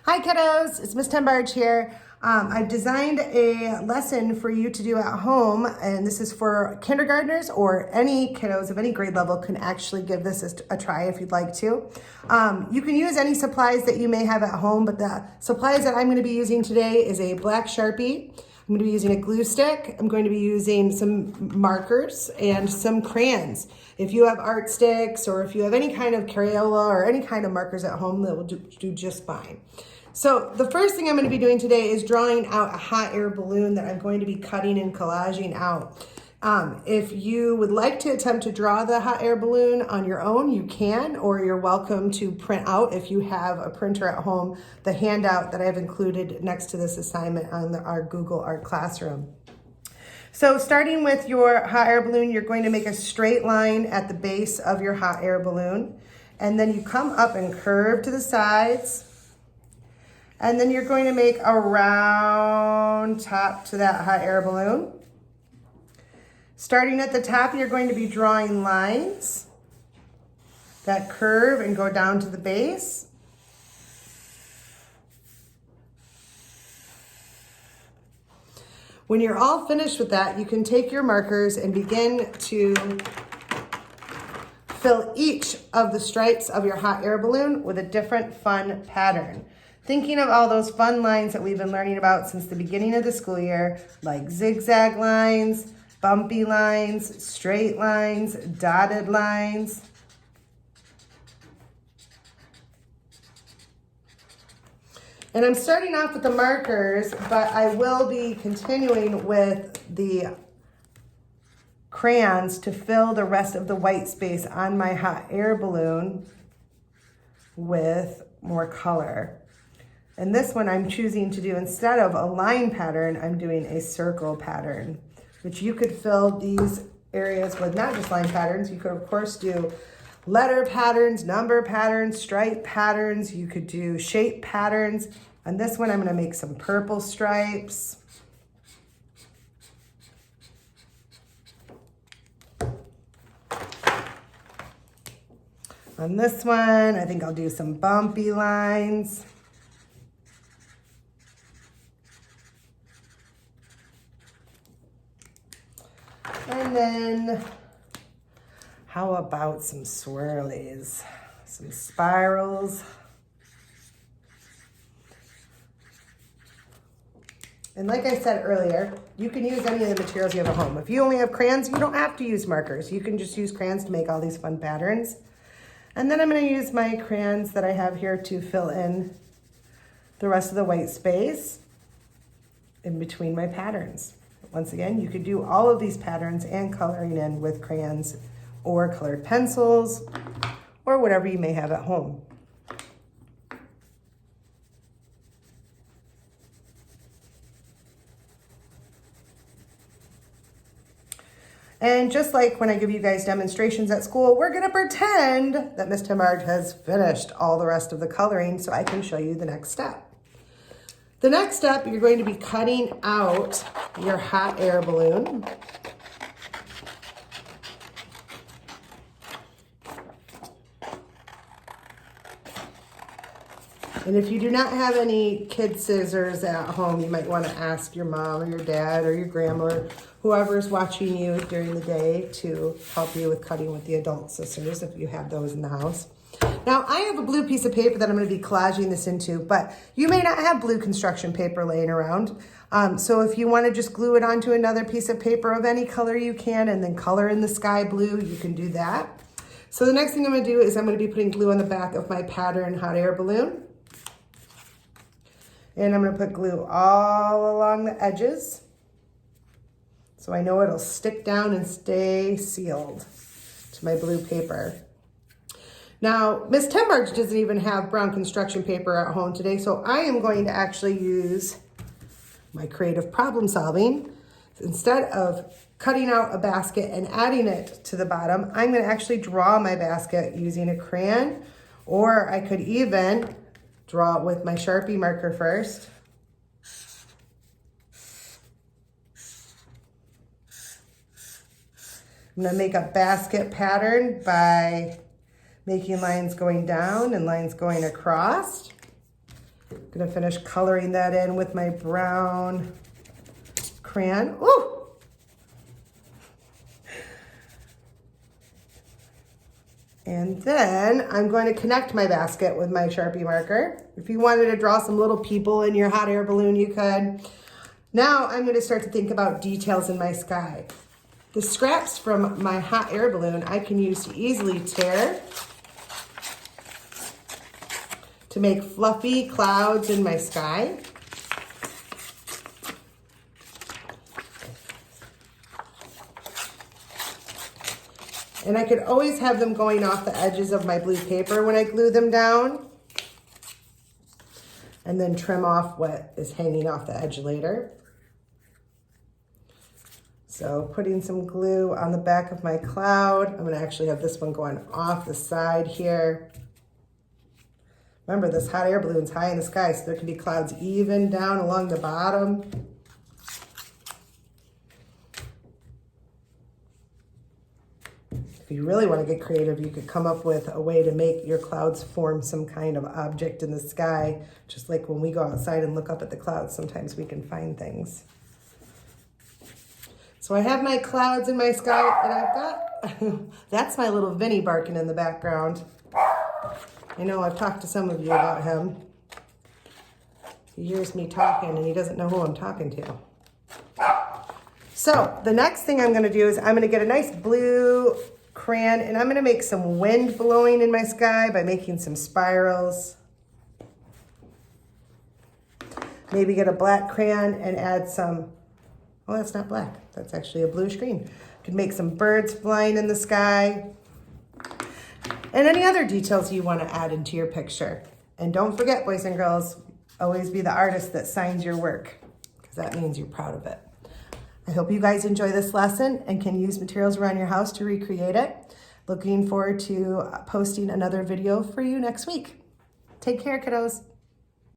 Hi kiddos, it's Miss Tenbarge here. I've designed a lesson for you to do at home, and this is for kindergartners or any kiddos of any grade level can actually give this a try if you'd like to. You can use any supplies that you may have at home, but the supplies that I'm going to be using today is a black Sharpie. I'm going to be using a glue stick. I'm going to be using some markers and some crayons. If you have art sticks or if you have any kind of Crayola or any kind of markers at home, that will do just fine. So the first thing I'm going to be doing today is drawing out a hot air balloon that I'm going to be cutting and collaging out. If you would like to attempt to draw the hot air balloon on your own, you can, or you're welcome to print out, if you have a printer at home, the handout that I've included next to this assignment on our Google Art Classroom. So starting with your hot air balloon, you're going to make a straight line at the base of your hot air balloon, and then you come up and curve to the sides. And then you're going to make a round top to that hot air balloon. Starting at the top, you're going to be drawing lines that curve and go down to the base. When you're all finished with that, you can take your markers and begin to fill each of the stripes of your hot air balloon with a different fun pattern. Thinking of all those fun lines that we've been learning about since the beginning of the school year, like zigzag lines, bumpy lines, straight lines, dotted lines. And I'm starting off with the markers, but I will be continuing with the crayons to fill the rest of the white space on my hot air balloon with more color. And this one I'm choosing to do, instead of a line pattern, I'm doing a circle pattern, which you could fill these areas with not just line patterns. You could, of course, do letter patterns, number patterns, stripe patterns. You could do shape patterns. On this one, I'm going to make some purple stripes. On this one, I think I'll do some bumpy lines. And then, how about some swirlies, some spirals. And like I said earlier, you can use any of the materials you have at home. If you only have crayons, you don't have to use markers. You can just use crayons to make all these fun patterns. And then I'm going to use my crayons that I have here to fill in the rest of the white space in between my patterns. Once again, you could do all of these patterns and coloring in with crayons or colored pencils or whatever you may have at home. And just like when I give you guys demonstrations at school, we're gonna pretend that Miss Tenbarge has finished all the rest of the coloring so I can show you the next step. The next step, you're going to be cutting out your hot air balloon. And if you do not have any kid scissors at home, you might want to ask your mom or your dad or your grandma or whoever's watching you during the day to help you with cutting with the adult scissors if you have those in the house. Now, I have a blue piece of paper that I'm going to be collaging this into, but you may not have blue construction paper laying around. So if you want to just glue it onto another piece of paper of any color you can and then color in the sky blue, you can do that. So the next thing I'm going to do is I'm going to be putting glue on the back of my pattern hot air balloon. And I'm going to put glue all along the edges so I know it'll stick down and stay sealed to my blue paper. Now, Miss Tenbarge doesn't even have brown construction paper at home today, so I am going to actually use my creative problem solving. Instead of cutting out a basket and adding it to the bottom, I'm going to actually draw my basket using a crayon, or I could even draw it with my Sharpie marker first. I'm going to make a basket pattern by making lines going down and lines going across. I'm gonna finish coloring that in with my brown crayon. Ooh! And then I'm going to connect my basket with my Sharpie marker. If you wanted to draw some little people in your hot air balloon, you could. Now I'm going to start to think about details in my sky. The scraps from my hot air balloon I can use to easily tear to make fluffy clouds in my sky. And I could always have them going off the edges of my blue paper when I glue them down. And then trim off what is hanging off the edge later. So putting some glue on the back of my cloud. I'm gonna actually have this one going off the side here. Remember, this hot air balloon's high in the sky, so there can be clouds even down along the bottom. If you really want to get creative, you could come up with a way to make your clouds form some kind of object in the sky. Just like when we go outside and look up at the clouds, sometimes we can find things. So I have my clouds in my sky, and I've got, that's my little Vinny barking in the background. I know I've talked to some of you about him. He hears me talking and he doesn't know who I'm talking to. So the next thing I'm gonna do is I'm gonna get a nice blue crayon and I'm gonna make some wind blowing in my sky by making some spirals. Maybe get a black crayon and add some, oh, that's not black. That's actually a blue screen. Could make some birds flying in the sky. And any other details you want to add into your picture. And don't forget, boys and girls, always be the artist that signs your work, because that means you're proud of it. I hope you guys enjoy this lesson and can use materials around your house to recreate it. Looking forward to posting another video for you next week. Take care, kiddos.